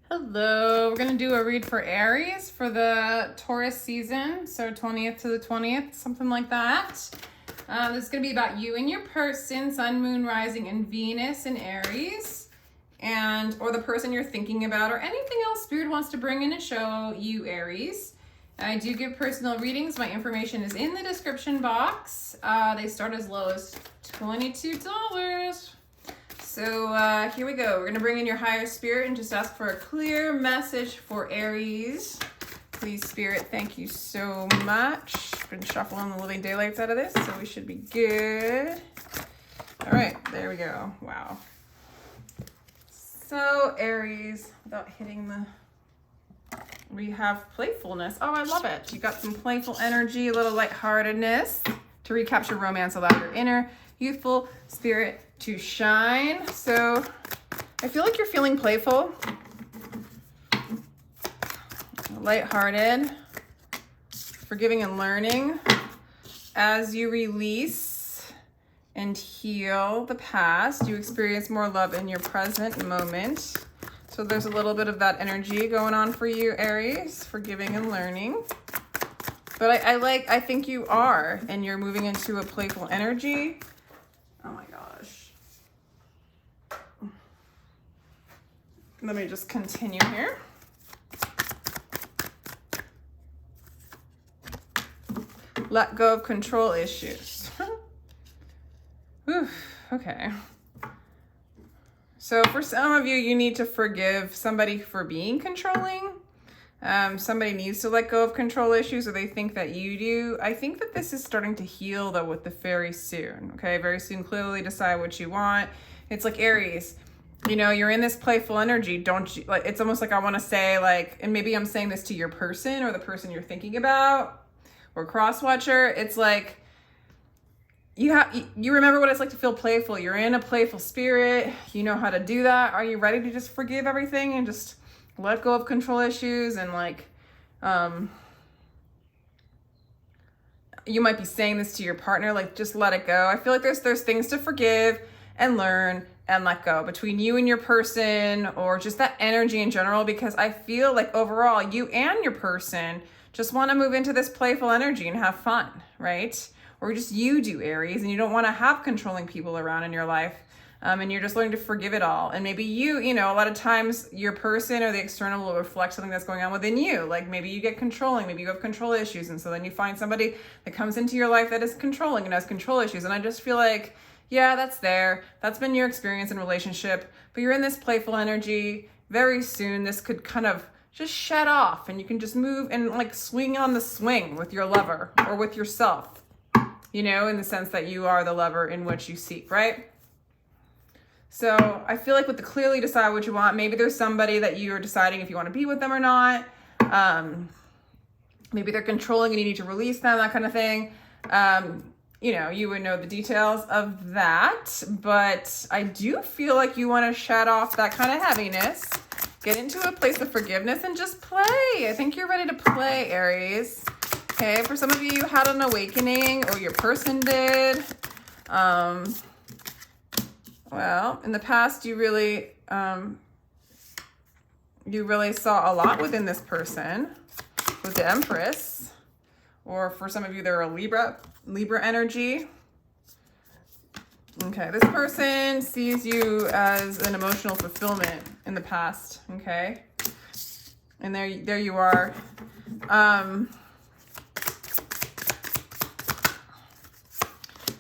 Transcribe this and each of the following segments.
Hello, we're going to do a read for Aries for the Taurus season, so 20th to the 20th, something like that. This is going to be about you and your person, Sun, Moon, Rising, and Venus in Aries, or the person you're thinking about, or anything else Spirit wants to bring in and show you, Aries. I do give personal readings. My information is in the description box. They start as low as $22. So here we go. We're going to bring in your higher spirit and just ask for a clear message for Aries. Please, Spirit, thank you so much. Been shuffling the living daylights out of this, so we should be good. All right, there we go. Wow. So Aries, without hitting we have playfulness. Oh, I love it. You got some playful energy, a little lightheartedness to recapture romance, allow your inner youthful spirit to shine. So I feel like you're feeling playful, lighthearted, forgiving and learning as you release and heal the past. You experience more love in your present moment. So there's a little bit of that energy going on for you, Aries, forgiving and learning. But I think you are, and you're moving into a playful energy. Oh my gosh. Let me just continue here. Let go of control issues. Whew, okay. So for some of you, you need to forgive somebody for being controlling. Somebody needs to let go of control issues, or they think that you do. I think that this is starting to heal though with the very soon. Okay, very soon. Clearly decide what you want. It's like Aries, you know, you're in this playful energy. Don't you, like, it's almost like I want to say, like, and maybe I'm saying this to your person or the person you're thinking about or cross-watcher. It's like, you remember what it's like to feel playful. You're in a playful spirit. You know how to do that. Are you ready to just forgive everything and just let go of control issues? And like, you might be saying this to your partner, like, just let it go. I feel like there's things to forgive and learn and let go between you and your person, or just that energy in general, because I feel like overall you and your person just want to move into this playful energy and have fun, right? Or just you do, Aries, and you don't want to have controlling people around in your life. And you're just learning to forgive it all. And maybe you know, a lot of times your person or the external will reflect something that's going on within you. Like maybe you get controlling, maybe you have control issues. And so then you find somebody that comes into your life that is controlling and has control issues. And I just feel like, yeah, that's there. That's been your experience in relationship, but you're in this playful energy. Very soon, this could kind of just shut off and you can just move and like swing on the swing with your lover or with yourself, you know, in the sense that you are the lover in which you seek, right? So I feel like with the clearly decide what you want, maybe there's somebody that you're deciding if you want to be with them or not. Maybe they're controlling and you need to release them, that kind of thing. You know, you would know the details of that, but I do feel like you want to shut off that kind of heaviness, get into a place of forgiveness and just play. I think you're ready to play, Aries. Okay, for some of you, you had an awakening, or your person did. Well, in the past, you really saw a lot within this person with the Empress, or for some of you, they're a Libra energy. Okay, this person sees you as an emotional fulfillment in the past. Okay, and there you are.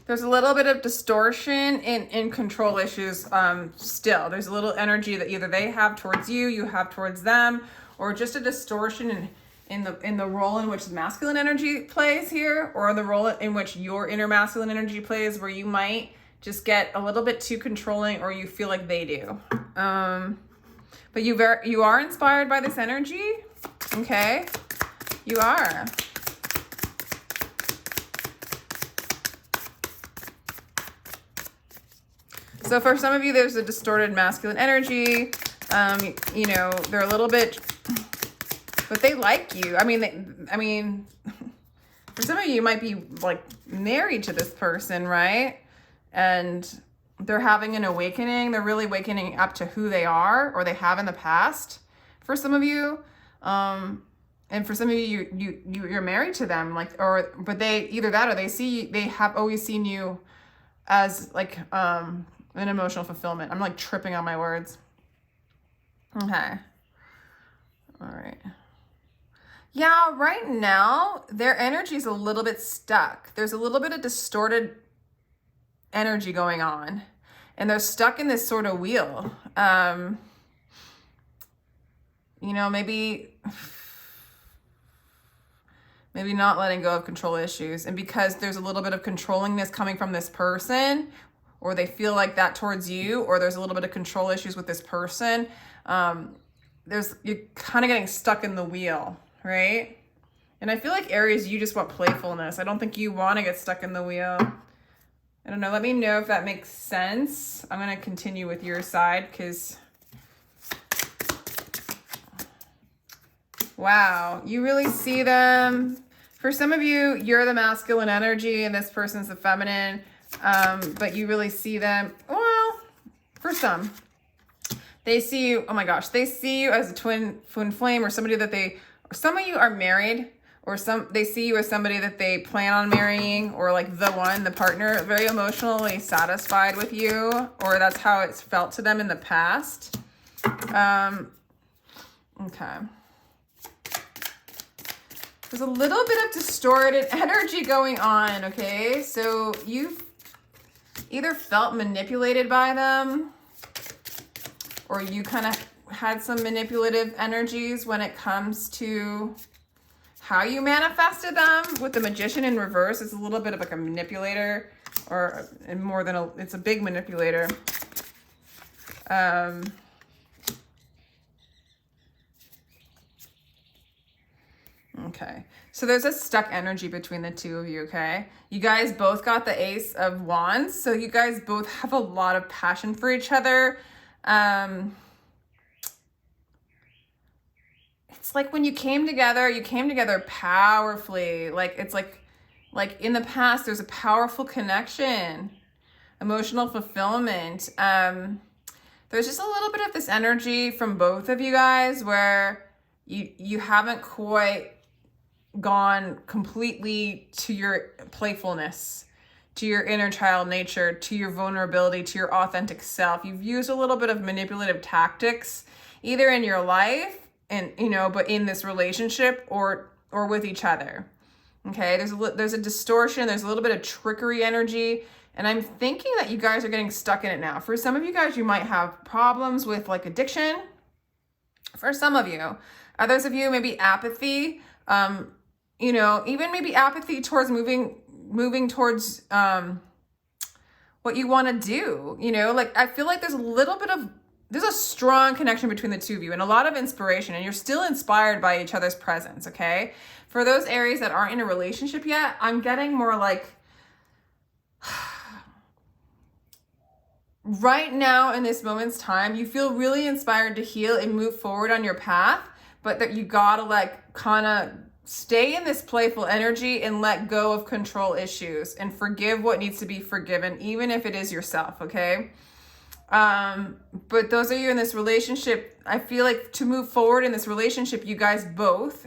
There's a little bit of distortion in control issues still. There's a little energy that either they have towards you, you have towards them, or just a distortion in the role in which the masculine energy plays here, or the role in which your inner masculine energy plays, where you might just get a little bit too controlling, or you feel like they do. But you are inspired by this energy, okay? You are. So for some of you, there's a distorted masculine energy. You know, they're a little bit, but they like you. I mean, for some of you, you might be like married to this person, right? And they're having an awakening. They're really wakening up to who they are, or they have in the past. for some of you. And for some of you, you're married to them, like, but they, either that or they have always seen you as like, an emotional fulfillment. I'm like tripping on my words. Okay. All right. Yeah, right now, their energy is a little bit stuck. There's a little bit of distorted energy going on. And they're stuck in this sort of wheel. You know, maybe not letting go of control issues. And because there's a little bit of controllingness coming from this person, or they feel like that towards you, or there's a little bit of control issues with this person, you're kind of getting stuck in the wheel, right? And I feel like Aries, you just want playfulness. I don't think you want to get stuck in the wheel. I don't know. Let me know if that makes sense. I'm going to continue with your side because, wow, you really see them. For some of you, you're the masculine energy and this person's the feminine, but you really see them. Well, for some, they see you, oh my gosh, they see you as a twin flame, or somebody that some of you are married, or they see you as somebody that they plan on marrying, or like the partner, very emotionally satisfied with you, or that's how it's felt to them in the past. Okay. There's a little bit of distorted energy going on, okay? So you've either felt manipulated by them, or you kind of had some manipulative energies when it comes to how you manifested them. With the Magician in reverse, it's a little bit of like a manipulator, or more than it's a big manipulator. Okay, so there's a stuck energy between the two of you, okay? You guys both got the Ace of Wands, so you guys both have a lot of passion for each other. It's like when you came together powerfully. Like, it's like in the past, there's a powerful connection, emotional fulfillment. There's just a little bit of this energy from both of you guys where you haven't quite gone completely to your playfulness, to your inner child nature, to your vulnerability, to your authentic self. You've used a little bit of manipulative tactics, either in your life and, but in this relationship or with each other. Okay, there's a distortion, there's a little bit of trickery energy, and I'm thinking that you guys are getting stuck in it now. For some of you guys, you might have problems with like addiction. For some of you, others of you, maybe apathy, even maybe apathy towards moving towards what you want to do. Like, I feel like there's a strong connection between the two of you and a lot of inspiration, and you're still inspired by each other's presence, okay? For those Aries that aren't in a relationship yet, I'm getting more like, right now in this moment's time, you feel really inspired to heal and move forward on your path, but that you gotta like kind of stay in this playful energy and let go of control issues and forgive what needs to be forgiven, even if it is yourself, okay? But those of you in this relationship, I feel like to move forward in this relationship, you guys both,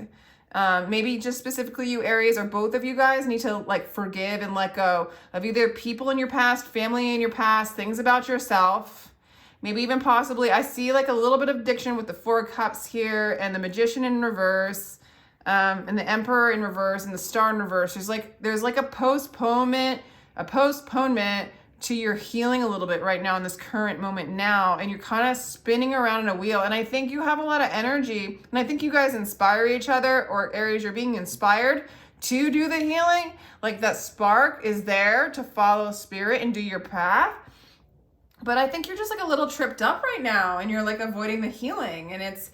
maybe just specifically you Aries, or both of you guys need to like forgive and let go of either people in your past, family in your past, things about yourself. Maybe even possibly, I see like a little bit of addiction with the Four of Cups here and the Magician in reverse, and the Emperor in reverse and the Star in reverse. There's like a postponement to your healing a little bit right now in this current moment now, and you're kind of spinning around in a wheel. And I think you have a lot of energy, and I think you guys inspire each other, or Aries, you're being inspired to do the healing. Like, that spark is there to follow spirit and do your path. But I think you're just like a little tripped up right now, and you're like avoiding the healing, and it's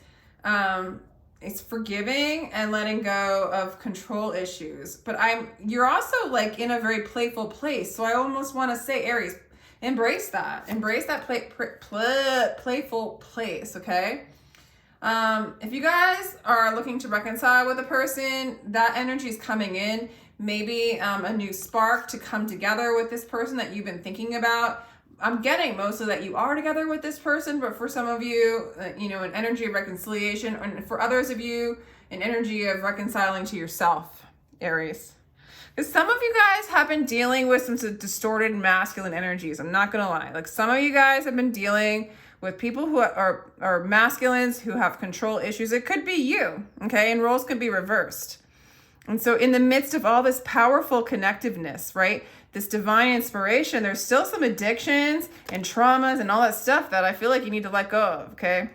forgiving and letting go of control issues. But you're also like in a very playful place. So I almost want to say, Aries, embrace that playful place. Okay. If you guys are looking to reconcile with a person, that energy is coming in, maybe, a new spark to come together with this person that you've been thinking about. I'm getting mostly that you are together with this person, but for some of you, you know, an energy of reconciliation, and for others of you, an energy of reconciling to yourself, Aries. Because some of you guys have been dealing with some distorted masculine energies. I'm not gonna lie. Like, some of you guys have been dealing with people who are masculines who have control issues. It could be you, okay? And roles could be reversed. And so in the midst of all this powerful connectiveness, right? This divine inspiration, there's still some addictions and traumas and all that stuff that I feel like you need to let go of, okay?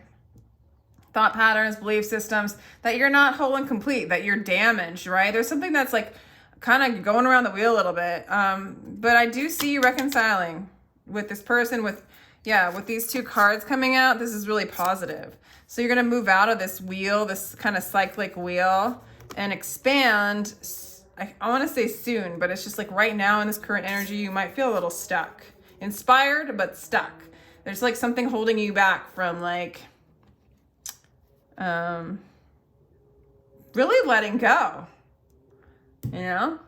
Thought patterns, belief systems, that you're not whole and complete, that you're damaged, right? There's something that's like kind of going around the wheel a little bit. But I do see you reconciling with this person with these two cards coming out. This is really positive. So you're going to move out of this wheel, this kind of cyclic wheel, and expand. I want to say soon, but it's just like right now in this current energy, you might feel a little stuck. Inspired, but stuck. There's like something holding you back from like, really letting go. You know?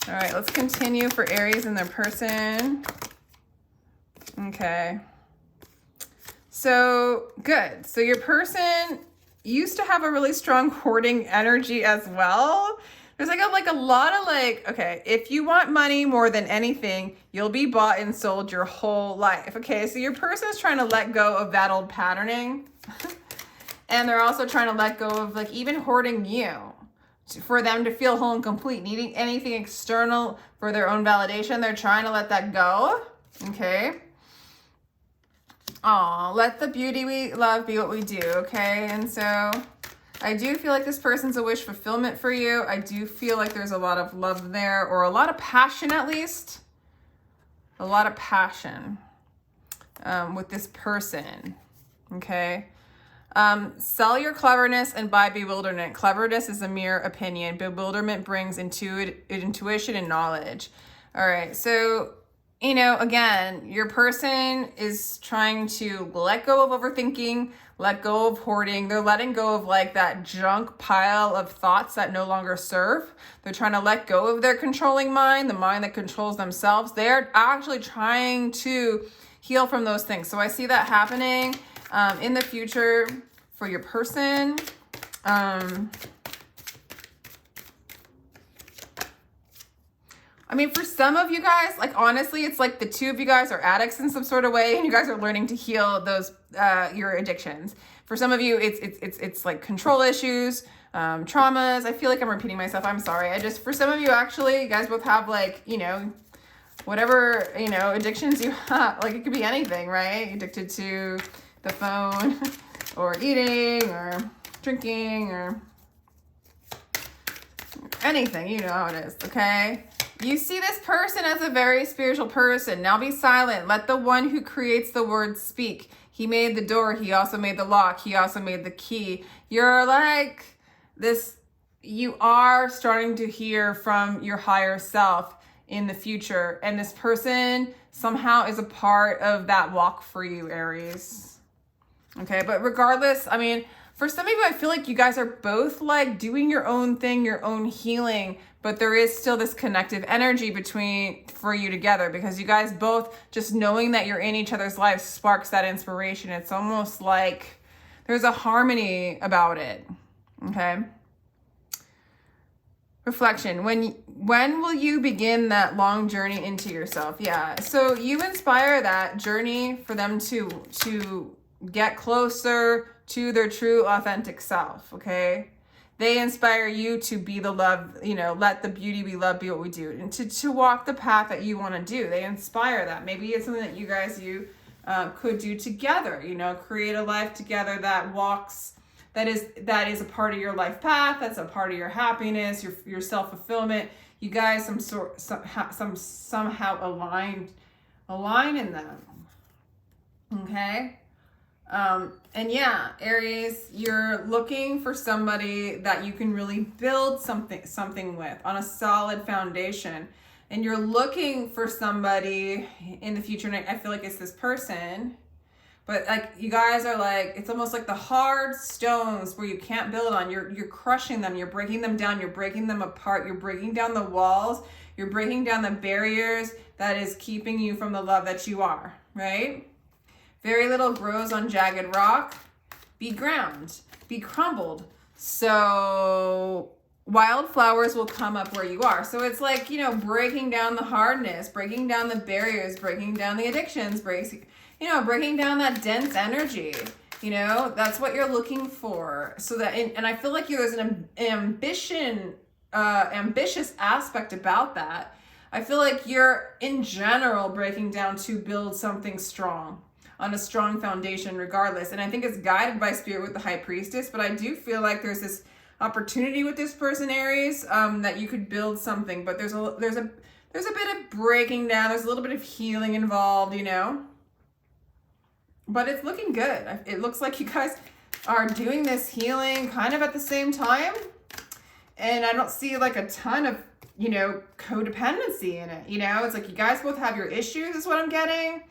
All right, let's continue for Aries and their person. Okay. So, good. So your person used to have a really strong hoarding energy as well. There's like a lot of like, okay, if you want money more than anything, you'll be bought and sold your whole life. Okay, so your person is trying to let go of that old patterning. And they're also trying to let go of like even hoarding you for them to feel whole and complete, needing anything external for their own validation. They're trying to let that go. Okay. Aw, let the beauty we love be what we do, okay? And so I do feel like this person's a wish fulfillment for you. I do feel like there's a lot of love there, or a lot of passion at least. A lot of passion with this person, okay? Sell your cleverness and buy bewilderment. Cleverness is a mere opinion. Bewilderment brings intuition and knowledge. All right, so you know, again, your person is trying to let go of overthinking, let go of hoarding. They're letting go of like that junk pile of thoughts that no longer serve. They're trying to let go of their controlling mind, the mind that controls themselves. They're actually trying to heal from those things. So I see that happening in the future for your person. I mean, for some of you guys, like honestly, it's like the two of you guys are addicts in some sort of way, and you guys are learning to heal those your addictions. For some of you, it's like control issues, traumas. I feel like I'm repeating myself. I'm sorry. For some of you, actually, you guys both have like, you know, whatever, you know, addictions you have. Like it could be anything, right? Addicted to the phone, or eating, or drinking, or anything. You know how it is. Okay. You see this person as a very spiritual person. Now be silent. Let the one who creates the word speak. He made the door. He also made the lock. He also made the key. You're like this. You are starting to hear from your higher self in the future. And this person somehow is a part of that walk for you, Aries. Okay, but regardless, I mean, for some of you, I feel like you guys are both like doing your own thing, your own healing, but there is still this connective energy for you together, because you guys both, just knowing that you're in each other's lives sparks that inspiration. It's almost like there's a harmony about it. Okay. Reflection. When will you begin that long journey into yourself? Yeah. So you inspire that journey for them to get closer to their true authentic self. Okay. They inspire you to be the love, you know, let the beauty we love be what we do, and to walk the path that you want to do. They inspire that. Maybe it's something that you guys could do together, you know, create a life together that walks, that is a part of your life path, that's a part of your happiness, your self-fulfillment. You guys somehow align in them. Okay? And yeah, Aries, you're looking for somebody that you can really build something with on a solid foundation. And you're looking for somebody in the future, and I feel like it's this person But like you guys are like, it's almost like the hard stones where you can't build on. You're crushing them, you're breaking them down, you're breaking them apart, you're breaking down the walls, you're breaking down the barriers that is keeping you from the love that you are, right? Very little grows on jagged rock. Be ground, be crumbled. So wildflowers will come up where you are. So it's like, you know, breaking down the hardness, breaking down the barriers, breaking down the addictions, breaking down that dense energy. You know, that's what you're looking for. So that, and I feel like there's an ambitious aspect about that. I feel like you're in general breaking down to build something strong on a strong foundation regardless. And I think it's guided by spirit with the high priestess, but I do feel like there's this opportunity with this person, Aries, that you could build something, but there's a bit of breaking down. There's a little bit of healing involved, you know, but it's looking good. It looks like you guys are doing this healing kind of at the same time. And I don't see like a ton of, you know, codependency in it. You know, it's like you guys both have your issues is what I'm getting.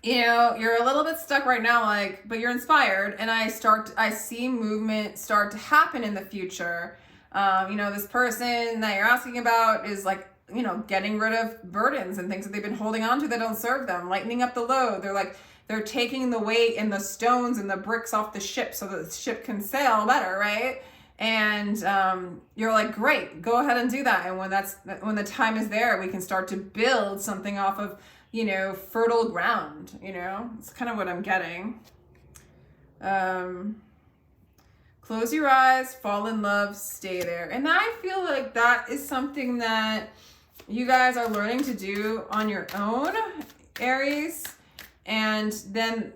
You know, you're a little bit stuck right now, like, but you're inspired. And I see movement start to happen in the future. You know, this person that you're asking about is like, you know, getting rid of burdens and things that they've been holding on to that don't serve them, lightening up the load. They're taking the weight and the stones and the bricks off the ship so that the ship can sail better, right? And you're like, great, go ahead and do that. And when the time is there, we can start to build something off of, you know, fertile ground, you know, it's kind of what I'm getting. Close your eyes, fall in love, stay there. And I feel like that is something that you guys are learning to do on your own, Aries. And then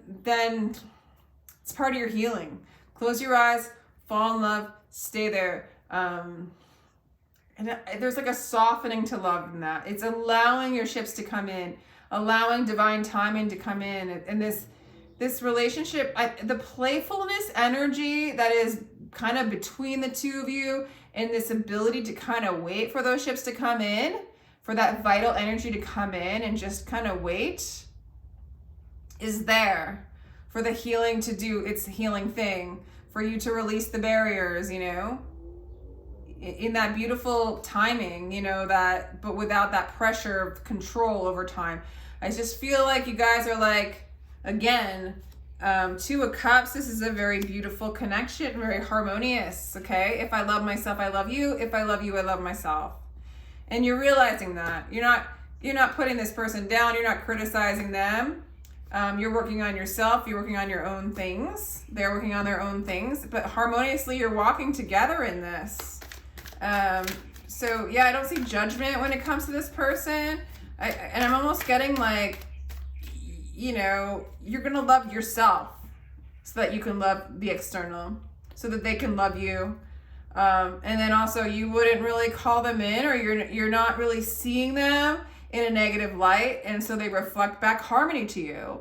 it's part of your healing. Close your eyes, fall in love, stay there. And there's like a softening to love in that. It's allowing your ships to come in, allowing divine timing to come in. And this relationship, the playfulness energy that is kind of between the two of you, and this ability to kind of wait for those ships to come in, for that vital energy to come in and just kind of wait, is there for the healing to do its healing thing, for you to release the barriers, you know, in that beautiful timing, you know, that, but without that pressure of control over time. I just feel like you guys are like, again, Two of Cups, this is a very beautiful connection, very harmonious, okay? If I love myself, I love you. If I love you, I love myself. And you're realizing that. You're not putting this person down. You're not criticizing them. You're working on yourself. You're working on your own things. They're working on their own things. But harmoniously, you're walking together in this. So, yeah, I don't see judgment when it comes to this person. And I'm almost getting like, you know, you're going to love yourself so that you can love the external, so that they can love you. And then also you wouldn't really call them in, or you're not really seeing them in a negative light. And so they reflect back harmony to you.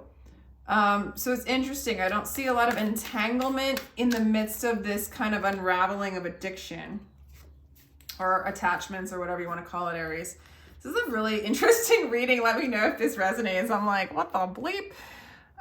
So it's interesting. I don't see a lot of entanglement in the midst of this kind of unraveling of addiction or attachments or whatever you want to call it, Aries. This is a really interesting reading. Let me know if this resonates. I'm like, what the bleep?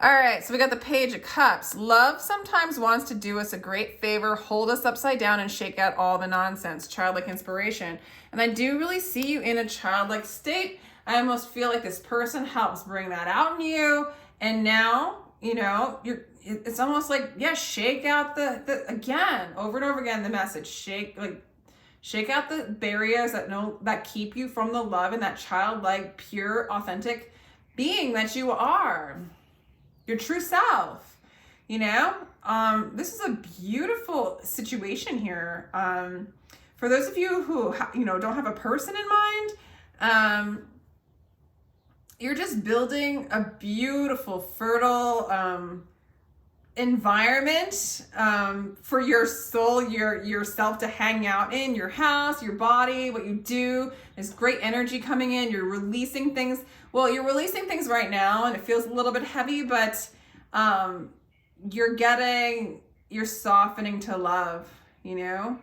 All right, so we got the Page of Cups. Love sometimes wants to do us a great favor, hold us upside down, and shake out all the nonsense. Childlike inspiration. And I do really see you in a childlike state. I almost feel like this person helps bring that out in you. And now, you know, it's almost like, yeah, shake out the again, over and over again, the message. Shake out the barriers that keep you from the love and that childlike, pure, authentic being that you are. Your true self, you know? This is a beautiful situation here. For those of you who, don't have a person in mind, you're just building a beautiful, fertile, environment for your soul, yourself to hang out in, your house, your body, what you do. There's great energy coming in. You're releasing things. Well, you're releasing things right now and it feels a little bit heavy, but you're softening to love, you know,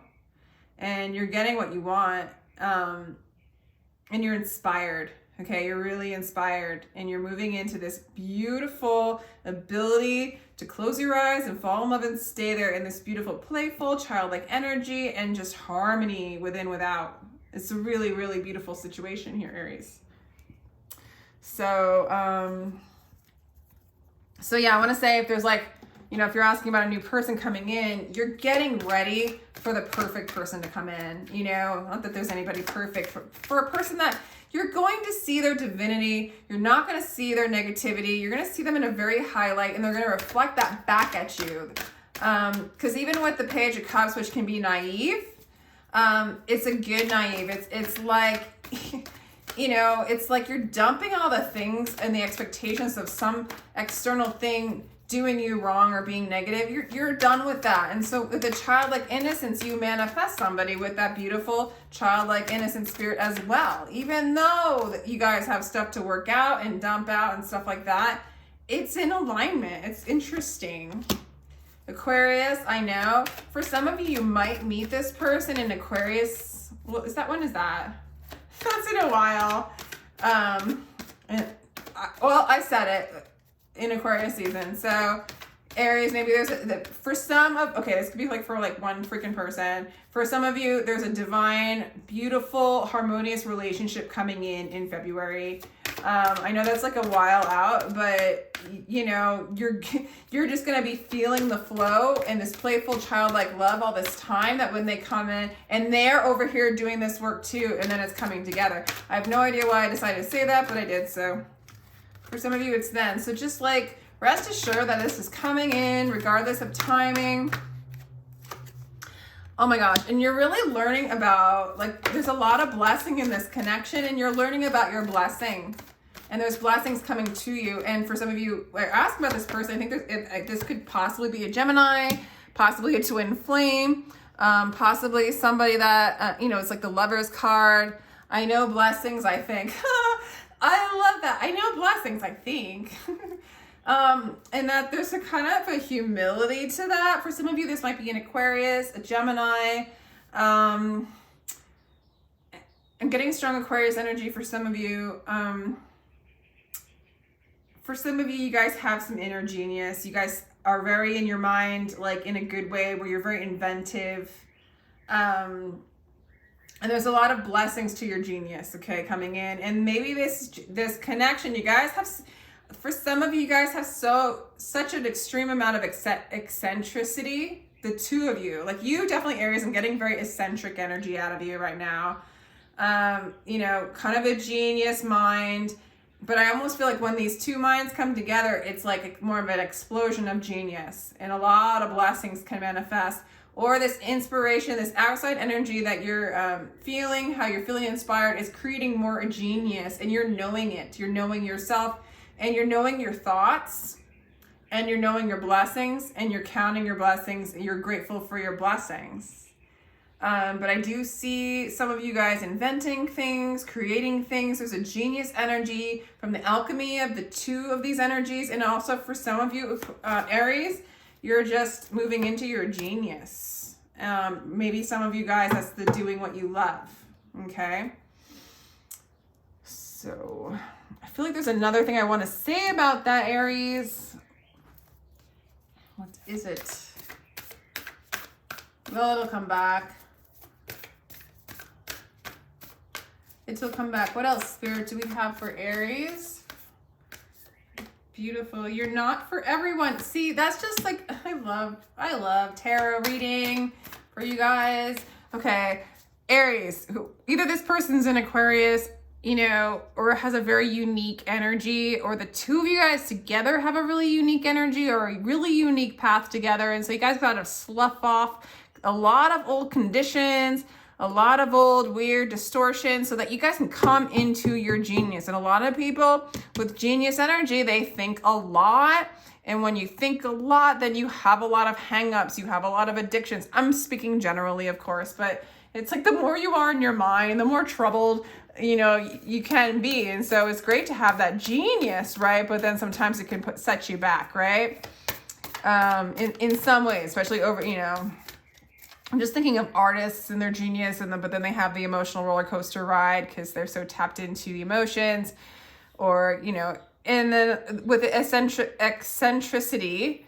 and you're getting what you want, and you're inspired. Okay, you're really inspired and you're moving into this beautiful ability to close your eyes and fall in love and stay there in this beautiful, playful, childlike energy and just harmony within, without. It's a really, really beautiful situation here, Aries. So yeah, I want to say if there's like, you know, if you're asking about a new person coming in, you're getting ready for the perfect person to come in. You know, not that there's anybody perfect. For a person that you're going to see their divinity, you're not going to see their negativity. You're going to see them in a very high light, and they're going to reflect that back at you. Because even with the Page of Cups, which can be naive, it's a good naive. It's like, you know, it's like you're dumping all the things and the expectations of some external thing doing you wrong or being negative. You're done with that. And so with the childlike innocence, you manifest somebody with that beautiful childlike innocent spirit as well. Even though you guys have stuff to work out and dump out and stuff like that, it's in alignment. It's interesting. Aquarius, I know. For some of you, you might meet this person in Aquarius. Well, when is that? That's in a while. I said it. In Aquarius season. So Aries, maybe there's for some of, okay, this could be like for like one freaking person. For some of you, there's a divine, beautiful, harmonious relationship coming in February. I know that's like a while out, but you know, you're just going to be feeling the flow and this playful childlike love all this time, that when they come in and they're over here doing this work too, and then it's coming together. I have no idea why I decided to say that, but I did. So for some of you, it's then. So just like rest assured that this is coming in regardless of timing. Oh my gosh. And you're really learning about, like, there's a lot of blessing in this connection, and you're learning about your blessing. And there's blessings coming to you. And for some of you are asking about this person, I think this could possibly be a Gemini, possibly a twin flame, possibly somebody that, you know, it's like the Lover's card. I know blessings, I think. I love that. I know blessings, I think. And that there's a kind of a humility to that. For some of you, this might be an Aquarius, a Gemini. I'm getting strong Aquarius energy for some of you. For some of you, you guys have some inner genius. You guys are very in your mind, like in a good way, where you're very inventive. And there's a lot of blessings to your genius, okay, coming in. And maybe this connection, you guys have, for some of you guys have such an extreme amount of eccentricity, the two of you. Like you definitely, Aries, I'm getting very eccentric energy out of you right now. You know, kind of a genius mind. But I almost feel like when these two minds come together, it's like more of an explosion of genius. And a lot of blessings can manifest. Or this inspiration, this outside energy that you're feeling, how you're feeling inspired, is creating more genius, and you're knowing it. You're knowing yourself, and you're knowing your thoughts, and you're knowing your blessings, and you're counting your blessings, and you're grateful for your blessings. But I do see some of you guys inventing things, creating things. There's a genius energy from the alchemy of the two of these energies. And also for some of you, Aries, you're just moving into your genius. Maybe some of you guys, that's the doing what you love, okay? So I feel like there's another thing I want to say about that, Aries. What is it? Well, it'll come back. It'll come back. What else, Spirit, do we have for Aries? Beautiful. You're not for everyone. See, that's just like, I love tarot reading for you guys. Okay, Aries, either this person's in Aquarius, you know, or has a very unique energy, or the two of you guys together have a really unique energy or a really unique path together. And so you guys got to slough off a lot of old conditions, a lot of old weird distortion, so that you guys can come into your genius. And a lot of people with genius energy, they think a lot. And when you think a lot, then you have a lot of hangups. You have a lot of addictions. I'm speaking generally, of course, but it's like the more you are in your mind, the more troubled, you know, you can be. And so it's great to have that genius, right? But then sometimes it can set you back, right? In some ways, especially over, you know, I'm just thinking of artists and their genius, but then they have the emotional roller coaster ride because they're so tapped into the emotions, or, you know, and then with the eccentricity,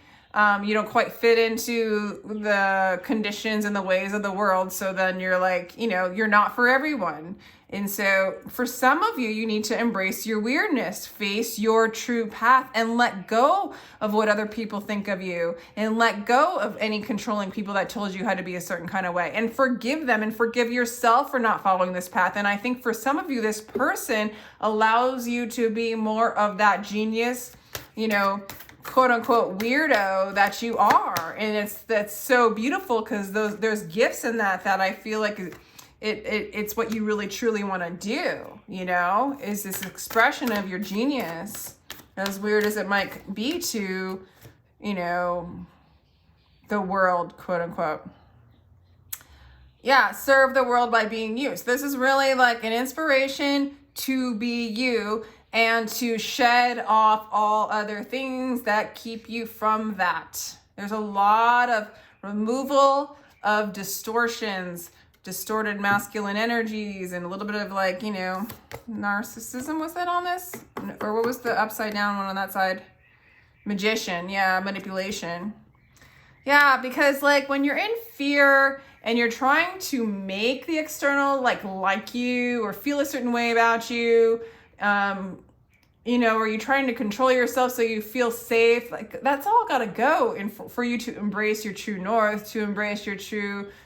you don't quite fit into the conditions and the ways of the world. So then you're like, you know, you're not for everyone. And so for some of you, you need to embrace your weirdness, face your true path, and let go of what other people think of you, and let go of any controlling people that told you how to be a certain kind of way, and forgive them and forgive yourself for not following this path. And I think for some of you, this person allows you to be more of that genius, you know, quote unquote weirdo that you are. And that's so beautiful, because there's gifts in that I feel like it's what you really truly want to do, you know, is this expression of your genius, as weird as it might be to, you know, the world, quote unquote. Yeah, serve the world by being you. So this is really like an inspiration to be you, and to shed off all other things that keep you from that. There's a lot of removal of distortions, distorted masculine energies, and a little bit of, like, you know, narcissism. Was that on this? Or what was the upside down one on that side? Magician. Yeah, manipulation. Yeah, because like when you're in fear and you're trying to make the external like you or feel a certain way about you, you know, or you're trying to control yourself so you feel safe, like that's all got to go in for you to embrace your true north, to embrace your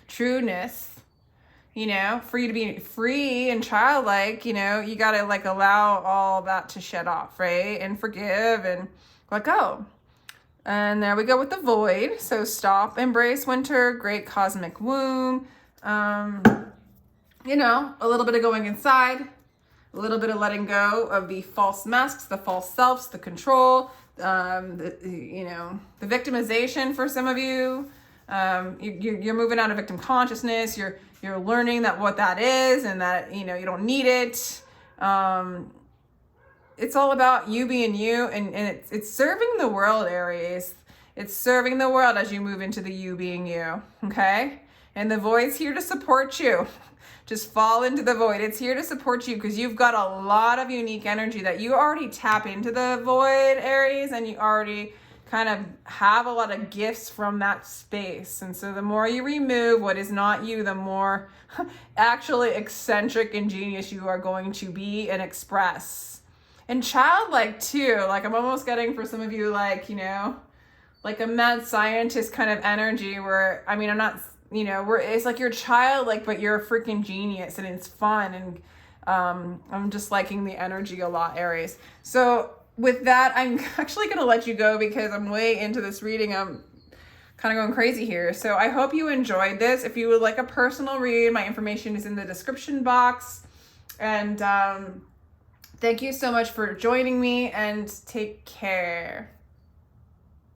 trueness, you know, for you to be free and childlike. You know, you got to like allow all that to shed off, right? And forgive and let go. And there we go with the void. So stop, embrace winter, great cosmic womb. You know, a little bit of going inside, a little bit of letting go of the false masks, the false selves, the control, you know, the victimization for some of you. You're moving out of victim consciousness. You're learning that what that is, and that, you know, you don't need it. It's all about you being you, and it's serving the world, Aries. It's serving the world as you move into the you being you, okay? And the void's here to support you. Just fall into the void. It's here to support you because you've got a lot of unique energy that you already tap into the void, Aries, and you already kind of have a lot of gifts from that space. And so the more you remove what is not you, the more actually eccentric and genius you are going to be and express. And childlike too. Like I'm almost getting for some of you, like, you know, like a mad scientist kind of energy where, I mean, I'm not, you know, where it's like you're childlike, but you're a freaking genius and it's fun. And I'm just liking the energy a lot, Aries. So with that, I'm actually going to let you go because I'm way into this reading. I'm kind of going crazy here. So I hope you enjoyed this. If you would like a personal read, my information is in the description box. And thank you so much for joining me, and take care.